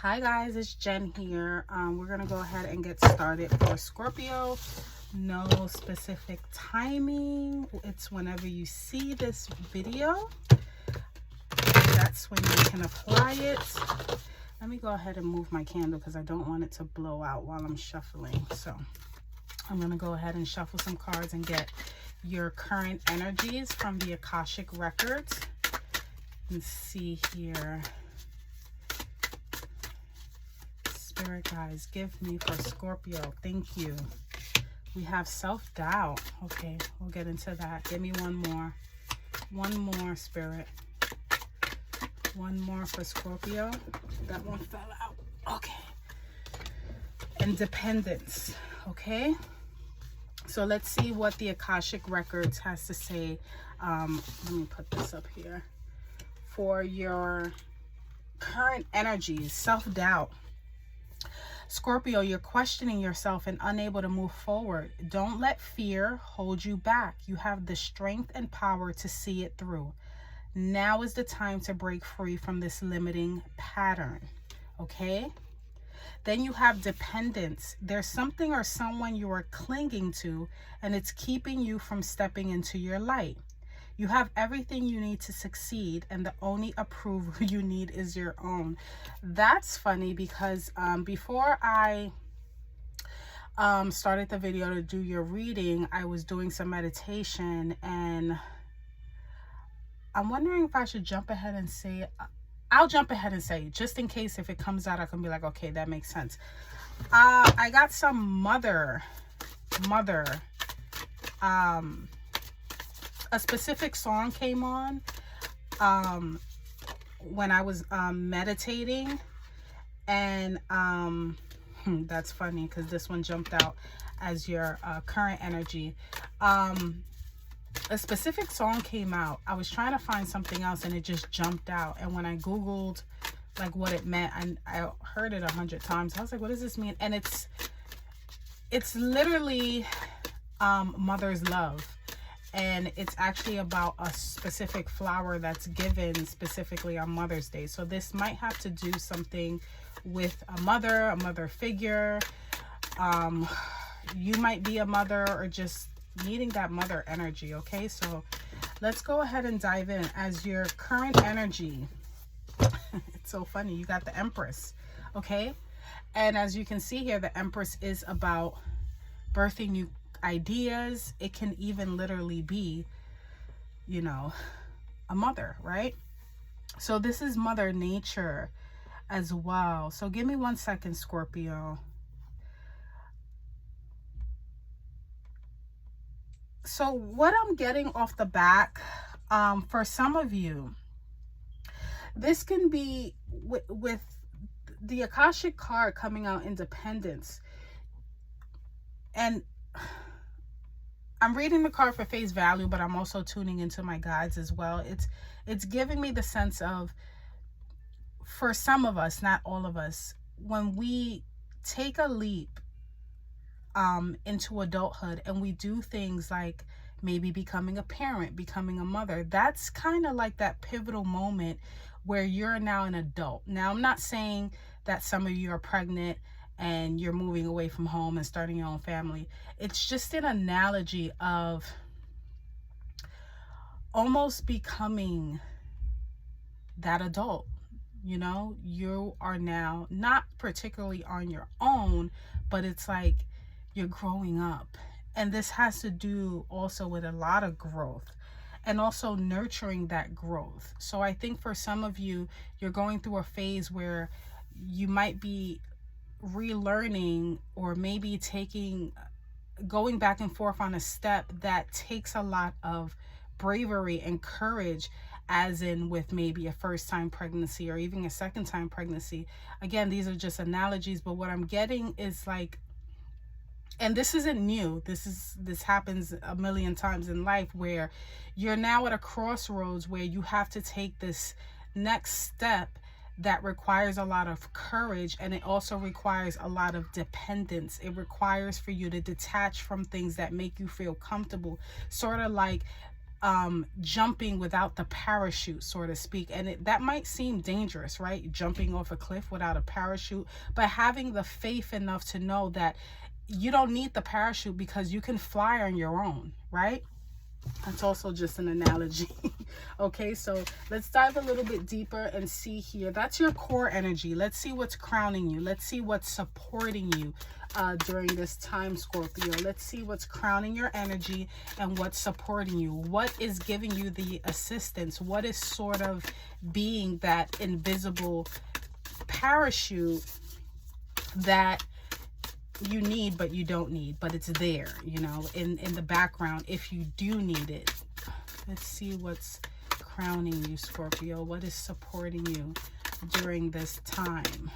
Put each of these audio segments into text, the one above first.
Hi guys, it's Jen here. We're gonna go ahead and get started for Scorpio. No specific timing. It's whenever you see this video, that's when you can apply it. Let me go ahead and move my candle because I don't want it to blow out while I'm shuffling. So I'm gonna go ahead and shuffle some cards and get your current energies from the Akashic records and see here. Spirit guys, give me for Scorpio. Thank you. We have self-doubt. Okay, we'll get into that. Give me one more. One more, Spirit. One more for Scorpio. That one fell out. Okay. Independence. Okay. So let's see what the Akashic Records has to say. Let me put this up here. For your current energies, self-doubt. Scorpio, you're questioning yourself and unable to move forward. Don't let fear hold you back. You have the strength and power to see it through. Now is the time to break free from this limiting pattern. Okay? Then you have dependence. There's something or someone you are clinging to, and it's keeping you from stepping into your light. You have everything you need to succeed, and the only approval you need is your own. That's funny because before I started the video to do your reading, I was doing some meditation, and I'm wondering if I should jump ahead and say, I'll jump ahead and say, just in case if it comes out, I can be like, okay, that makes sense. I got some mother, a specific song came on when I was meditating, and that's funny because this one jumped out as your current energy. A specific song came out. I was trying to find something else and it just jumped out, and when I googled like what it meant, and I heard it 100 times, I was like, what does this mean? And it's literally mother's love. And it's actually about a specific flower that's given specifically on Mother's Day. So this might have to do something with a mother figure. You might be a mother or just needing that mother energy, okay? So let's go ahead and dive in. As your current energy, it's so funny, you got the Empress, okay? And as you can see here, the Empress is about birthing new ideas. It can even literally be, you know, a mother, right? So this is Mother Nature as well. So give me 1 second, Scorpio. So what I'm getting off the back, for some of you, this can be with the Akashic card coming out, Independence. And I'm reading the card for face value, but I'm also tuning into my guides as well. It's giving me the sense of, for some of us, not all of us, when we take a leap into adulthood and we do things like maybe becoming a parent, becoming a mother, that's kind of like that pivotal moment where you're now an adult. Now, I'm not saying that some of you are pregnant and you're moving away from home and starting your own family. It's just an analogy of almost becoming that adult. You know, you are now not particularly on your own, but it's like you're growing up. And this has to do also with a lot of growth and also nurturing that growth. So I think for some of you, you're going through a phase where you might be relearning or maybe going back and forth on a step that takes a lot of bravery and courage, as in with maybe a first-time pregnancy or even a second-time pregnancy. Again, these are just analogies, but what I'm getting is like, and this isn't new, this happens a million times in life, where you're now at a crossroads where you have to take this next step that requires a lot of courage, and it also requires a lot of dependence. It requires for you to detach from things that make you feel comfortable, sort of like jumping without the parachute, so to speak. And that might seem dangerous, right? Jumping off a cliff without a parachute, but having the faith enough to know that you don't need the parachute because you can fly on your own, right? That's also just an analogy. Okay, so let's dive a little bit deeper and see here. That's your core energy. Let's see what's crowning you. Let's see what's supporting you during this time, Scorpio. Let's see what's crowning your energy and what's supporting you. What is giving you the assistance? What is sort of being that invisible parachute that you need but you don't need, but it's there, you know, in the background if you do need it. Let's see what's crowning you, Scorpio. What is supporting you during this time?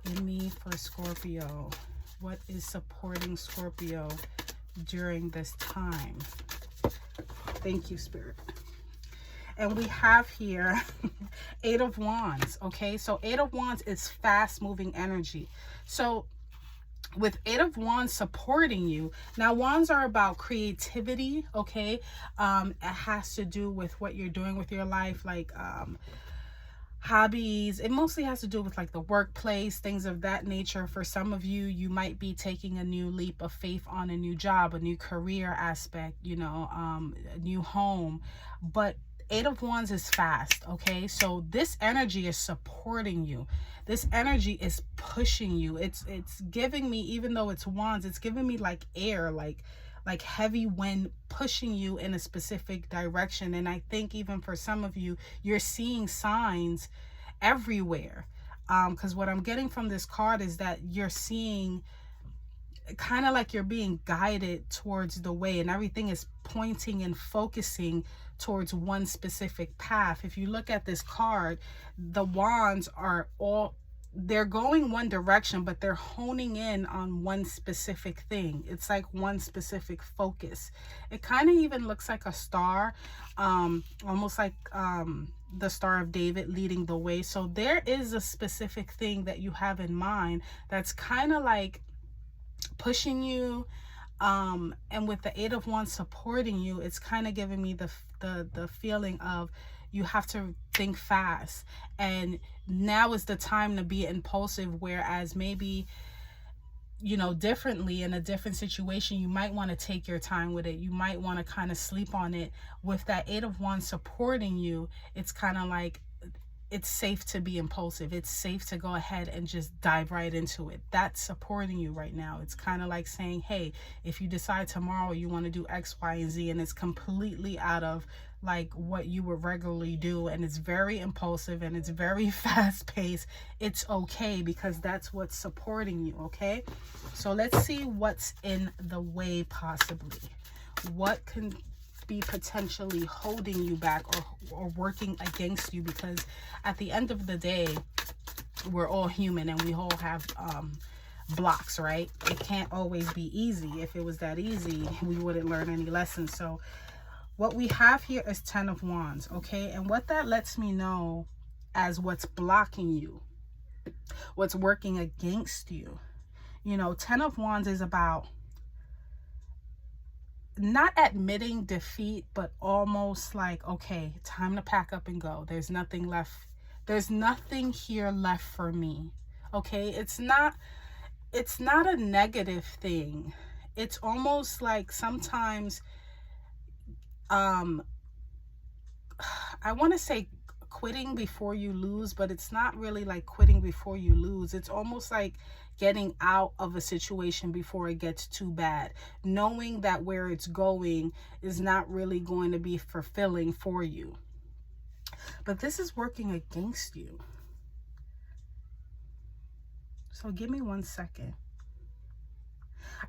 Give me for Scorpio. What is supporting Scorpio during this time? Thank you, Spirit. And we have here Eight of Wands. Okay, so Eight of Wands is fast moving energy. So with Eight of Wands supporting you, now wands are about creativity, okay? It has to do with what you're doing with your life, like hobbies. It mostly has to do with like the workplace, things of that nature. For some of you, you might be taking a new leap of faith on a new job, a new career aspect, you know, a new home. But Eight of Wands is fast, okay? So this energy is supporting you. This energy is pushing you. It's giving me, even though it's wands, it's giving me like air, like heavy wind pushing you in a specific direction. And I think even for some of you, you're seeing signs everywhere. Because what I'm getting from this card is that you're seeing kind of like you're being guided towards the way, and everything is pointing and focusing towards one specific path. If you look at this card, the wands are all, they're going one direction, but they're honing in on one specific thing. It's like one specific focus. It kind of even looks like a star, almost like the Star of David leading the way. So there is a specific thing that you have in mind that's kind of like pushing you, and with the Eight of Wands supporting you, it's kind of giving me the feeling of you have to think fast, and now is the time to be impulsive, whereas maybe, you know, differently in a different situation, you might want to take your time with it. You might want to kind of sleep on it. With that Eight of Wands supporting you, it's kind of like it's safe to be impulsive. It's safe to go ahead and just dive right into it. That's supporting you right now. It's kind of like saying, hey, if you decide tomorrow you want to do X, Y, and Z, and it's completely out of like what you would regularly do, and it's very impulsive and it's very fast paced, it's okay, because that's what's supporting you. Okay, so let's see what's in the way possibly. What can be potentially holding you back or working against you, because at the end of the day, we're all human and we all have blocks, right? It can't always be easy. If it was that easy, we wouldn't learn any lessons. So what we have here is 10 of Wands, okay? And what that lets me know as what's blocking you, what's working against you. You know, 10 of Wands is about not admitting defeat, but almost like, okay, time to pack up and go. There's nothing left. There's nothing here left for me. Okay, it's not a negative thing. It's almost like sometimes I want to say quitting before you lose, but it's not really like quitting before you lose. It's almost like getting out of a situation before it gets too bad, knowing that where it's going is not really going to be fulfilling for you. But this is working against you. So give me 1 second.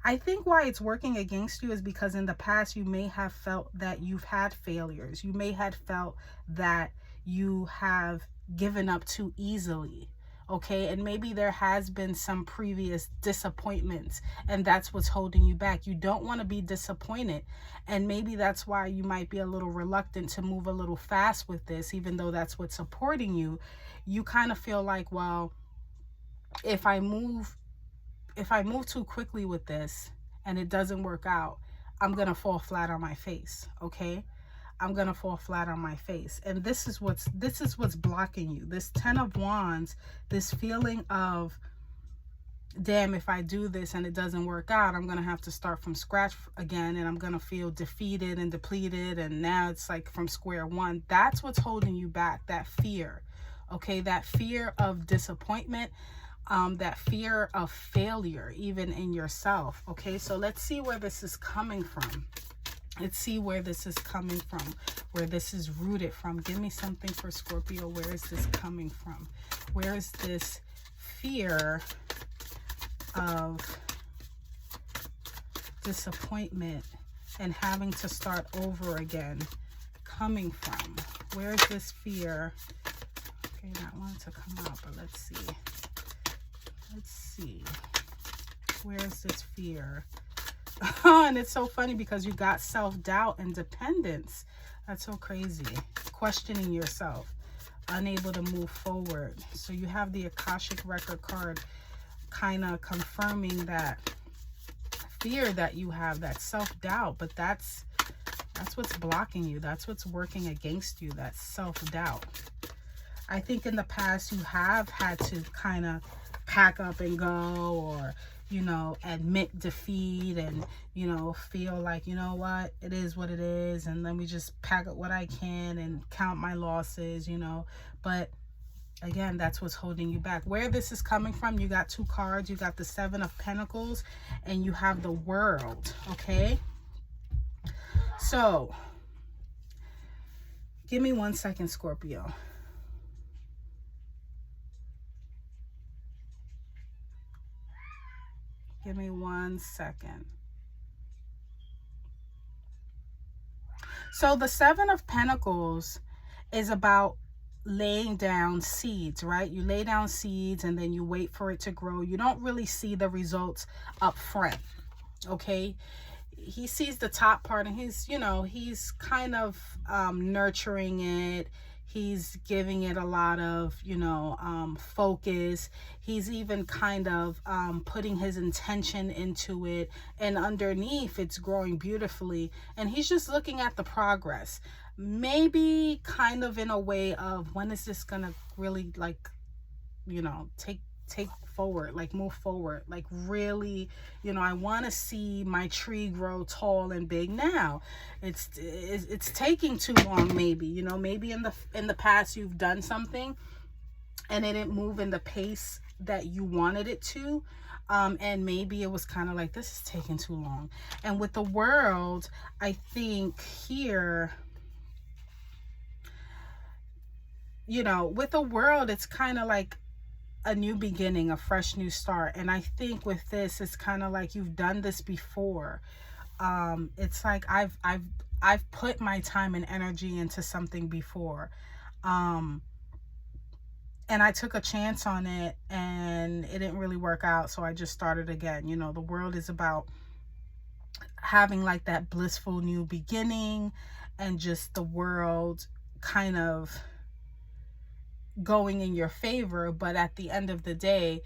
I think why it's working against you is because in the past you may have felt that you've had failures. You may have felt that you have given up too easily. Okay, and maybe there has been some previous disappointments, and that's what's holding you back. You don't want to be disappointed, and maybe that's why you might be a little reluctant to move a little fast with this, even though that's what's supporting you. You kind of feel like, well, if I move too quickly with this and it doesn't work out, I'm going to fall flat on my face, okay? I'm going to fall flat on my face. And this is what's blocking you. This 10 of Wands, this feeling of, damn, if I do this and it doesn't work out, I'm going to have to start from scratch again, and I'm going to feel defeated and depleted, and now it's like from square one. That's what's holding you back, that fear, okay? That fear of disappointment, that fear of failure, even in yourself, okay? So let's see where this is coming from. Let's see where this is coming from, where this is rooted from. Give me something for Scorpio. Where is this coming from? Where is this fear of disappointment and having to start over again coming from? Where is this fear? Okay, not wanting to come out, but let's see. Let's see. Where is this fear? And it's so funny because you got self-doubt and dependence. That's so crazy. Questioning yourself, unable to move forward. So you have the Akashic Record card kind of confirming that fear that you have, that self-doubt, but that's what's blocking you. That's what's working against you, that self-doubt. I think in the past you have had to kind of pack up and go, or you know, admit defeat, and you know, feel like, you know what, it is what it is, and let me just pack up what I can and count my losses, you know. But again, that's what's holding you back. Where this is coming from, you got two cards. You got the Seven of Pentacles and you have the World, okay? So give me 1 second, Scorpio. Give me 1 second. So the Seven of Pentacles is about laying down seeds, right? You lay down seeds and then you wait for it to grow. You don't really see the results up front, okay? He sees the top part, and he's, you know, he's kind of nurturing it. He's giving it a lot of, you know, focus. He's even kind of putting his intention into it. And underneath, it's growing beautifully. And he's just looking at the progress. Maybe kind of in a way of, when is this going to really, like, you know, take forward, like move forward, like really, you know, I want to see my tree grow tall and big now. It's taking too long, maybe, you know, maybe in the past you've done something and it didn't move in the pace that you wanted it to, and maybe it was kind of like, this is taking too long. And with the World, I think here, you know, with the World, it's kind of like a new beginning, a fresh new start. And I think with this, it's kind of like you've done this before. It's like I've put my time and energy into something before, and I took a chance on it and it didn't really work out, so I just started again. You know, the World is about having like that blissful new beginning, and just the world kind of going in your favor. But at the end of the day,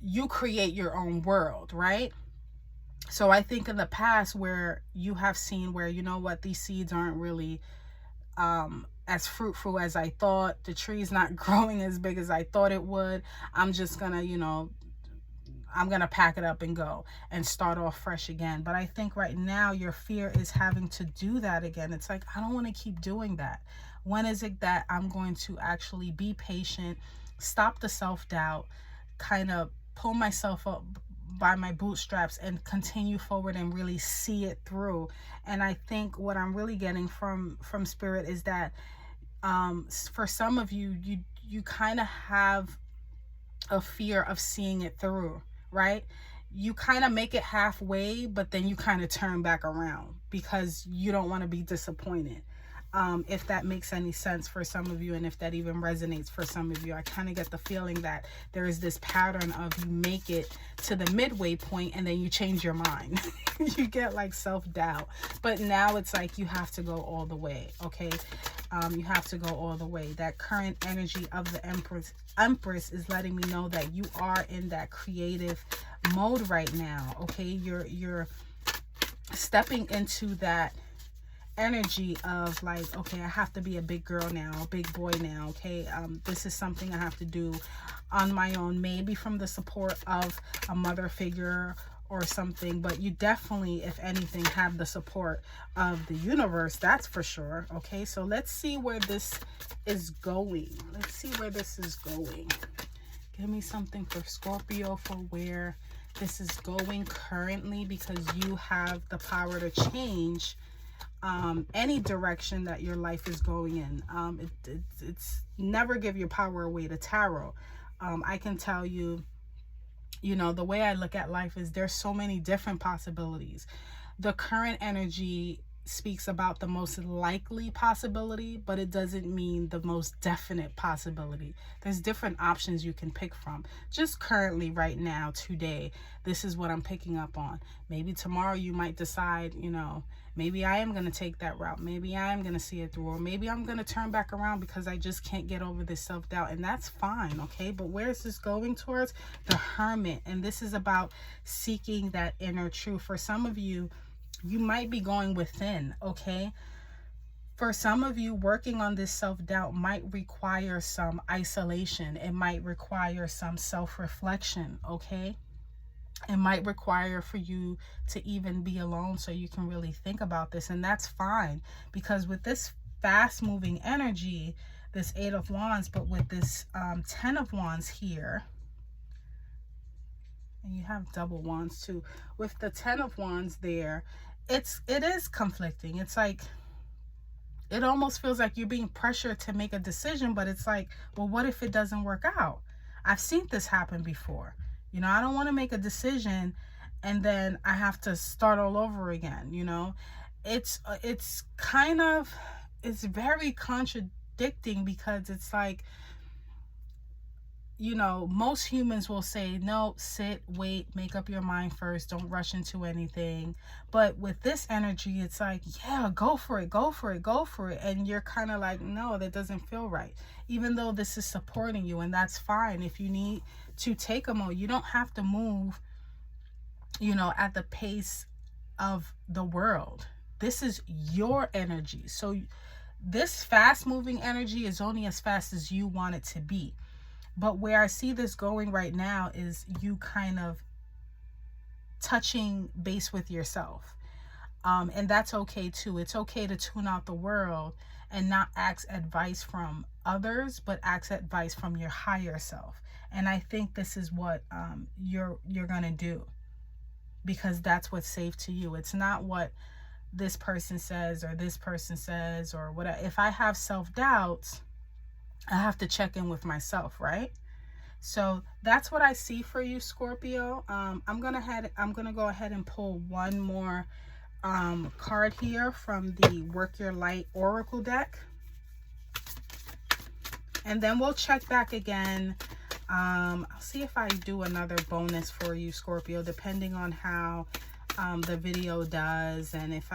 you create your own world, right? So I think in the past where you have seen where, you know what, these seeds aren't really as fruitful as I thought, the tree's not growing as big as I thought it would, I'm just gonna, you know, I'm gonna pack it up and go and start off fresh again. But I think right now your fear is having to do that again. It's like, I don't want to keep doing that. When is it that I'm going to actually be patient, stop the self-doubt, kind of pull myself up by my bootstraps and continue forward and really see it through? And I think what I'm really getting from Spirit is that for some of you, you kind of have a fear of seeing it through, right? You kind of make it halfway, but then you kind of turn back around because you don't want to be disappointed. If that makes any sense for some of you, and if that even resonates for some of you, I kind of get the feeling that there is this pattern of you make it to the midway point and then you change your mind. You get like self-doubt, but now it's like you have to go all the way, okay? You have to go all the way. That current energy of the Empress is letting me know that you are in that creative mode right now, okay? You're stepping into that energy of like, okay, I have to be a big girl now, a big boy now. Okay, this is something I have to do on my own, maybe from the support of a mother figure or something, but you definitely, if anything, have the support of the universe, that's for sure. Okay, so let's see where this is going. Let's see where this is going. Give me something for Scorpio for where this is going currently, because you have the power to change any direction that your life is going in. It's never give your power away to tarot. I can tell you, you know, the way I look at life is there's so many different possibilities. The current energy speaks about the most likely possibility, but it doesn't mean the most definite possibility. There's different options you can pick from. Just currently, right now, today, this is what I'm picking up on. Maybe tomorrow you might decide, you know, maybe I am going to take that route. Maybe I am going to see it through, or maybe I'm going to turn back around because I just can't get over this self-doubt, and that's fine. Okay, but where is this going towards? The Hermit. And this is about seeking that inner truth. For some of you, you might be going within. Okay, for some of you, working on this self-doubt might require some isolation. It might require some self-reflection. Okay, it might require for you to even be alone so you can really think about this, and that's fine, because with this fast moving energy, this 8 of Wands, but with this 10 of Wands here, and you have double wands too, with the 10 of Wands there, it is conflicting. It's like, it almost feels like you're being pressured to make a decision, but it's like, well, what if it doesn't work out? I've seen this happen before. You know, I don't want to make a decision and then I have to start all over again. You know, it's kind of, it's very contradicting, because it's like, you know, most humans will say, no, sit, wait, make up your mind first, don't rush into anything. But with this energy, it's like, yeah, go for it, go for it, go for it. And you're kind of like, no, that doesn't feel right. Even though this is supporting you, and that's fine. If you need to take a moment, you don't have to move, you know, at the pace of the world. This is your energy. So this fast moving energy is only as fast as you want it to be. But where I see this going right now is you kind of touching base with yourself. And that's okay too. It's okay to tune out the world and not ask advice from others, but ask advice from your higher self. And I think this is what you're going to do, because that's what's safe to you. It's not what this person says or this person says or whatever. If I have self-doubts, I have to check in with myself, right? So that's what I see for you, Scorpio. I'm gonna go ahead and pull one more card here from the Work Your Light Oracle deck, and then we'll check back again. I'll see if I do another bonus for you, Scorpio, depending on how the video does, and if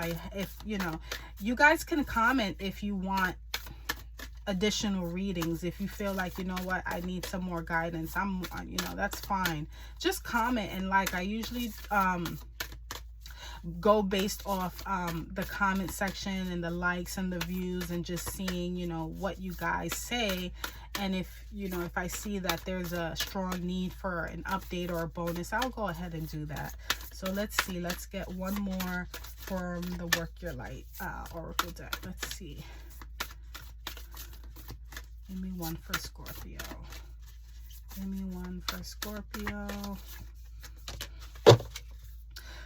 you know, you guys can comment if you want additional readings. If you feel like, you know what, I need some more guidance, you know, that's fine. Just comment, and like I usually go based off the comment section and the likes and the views, and just seeing, you know, what you guys say. And if, you know, if I see that there's a strong need for an update or a bonus, I'll go ahead and do that. So let's see, let's get one more from the Work Your Light Oracle deck. Let's see. Give me one for Scorpio. Give me one for Scorpio.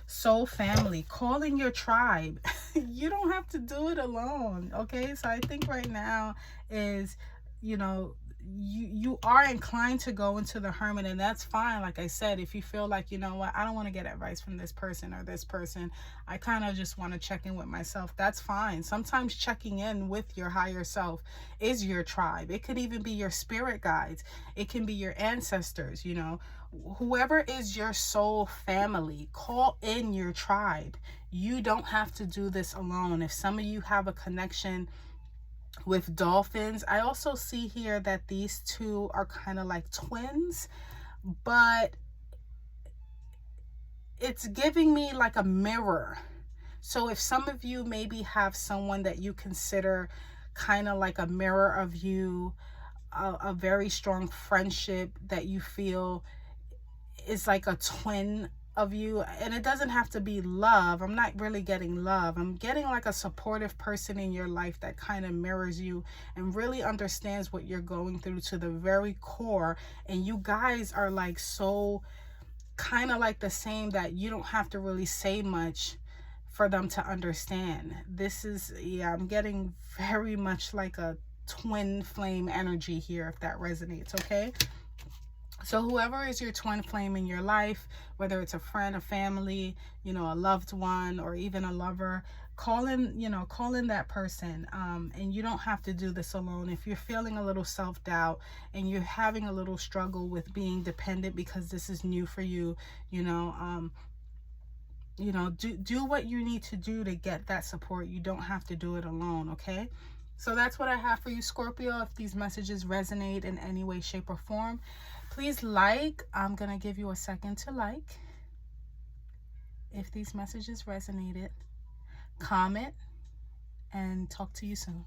Soul family, calling your tribe. You don't have to do it alone, okay? So I think right now is, you know, you are inclined to go into the Hermit, and that's fine. Like I said, if you feel like, you know what, I don't want to get advice from this person or this person, I kind of just want to check in with myself, that's fine. Sometimes checking in with your higher self is your tribe. It could even be your spirit guides. It can be your ancestors, you know, whoever is your soul family. Call in your tribe. You don't have to do this alone. If some of you have a connection with dolphins, I also see here that these two are kind of like twins, but it's giving me like a mirror. So if some of you maybe have someone that you consider kind of like a mirror of you, a very strong friendship that you feel is like a twin of you, and it doesn't have to be love. I'm not really getting love. I'm getting like a supportive person in your life that kind of mirrors you and really understands what you're going through to the very core. And you guys are like so kind of like the same that you don't have to really say much for them to understand. This is, yeah, I'm getting very much like a twin flame energy here, if that resonates, okay? So whoever is your twin flame in your life, whether it's a friend, a family, you know, a loved one, or even a lover, call in, you know, call in that person. And you don't have to do this alone. If you're feeling a little self-doubt and you're having a little struggle with being dependent because this is new for you, you know, do what you need to do to get that support. You don't have to do it alone, okay? So that's what I have for you, Scorpio. If these messages resonate in any way, shape, or form, please like. I'm going to give you a second to like. If these messages resonated, comment, and talk to you soon.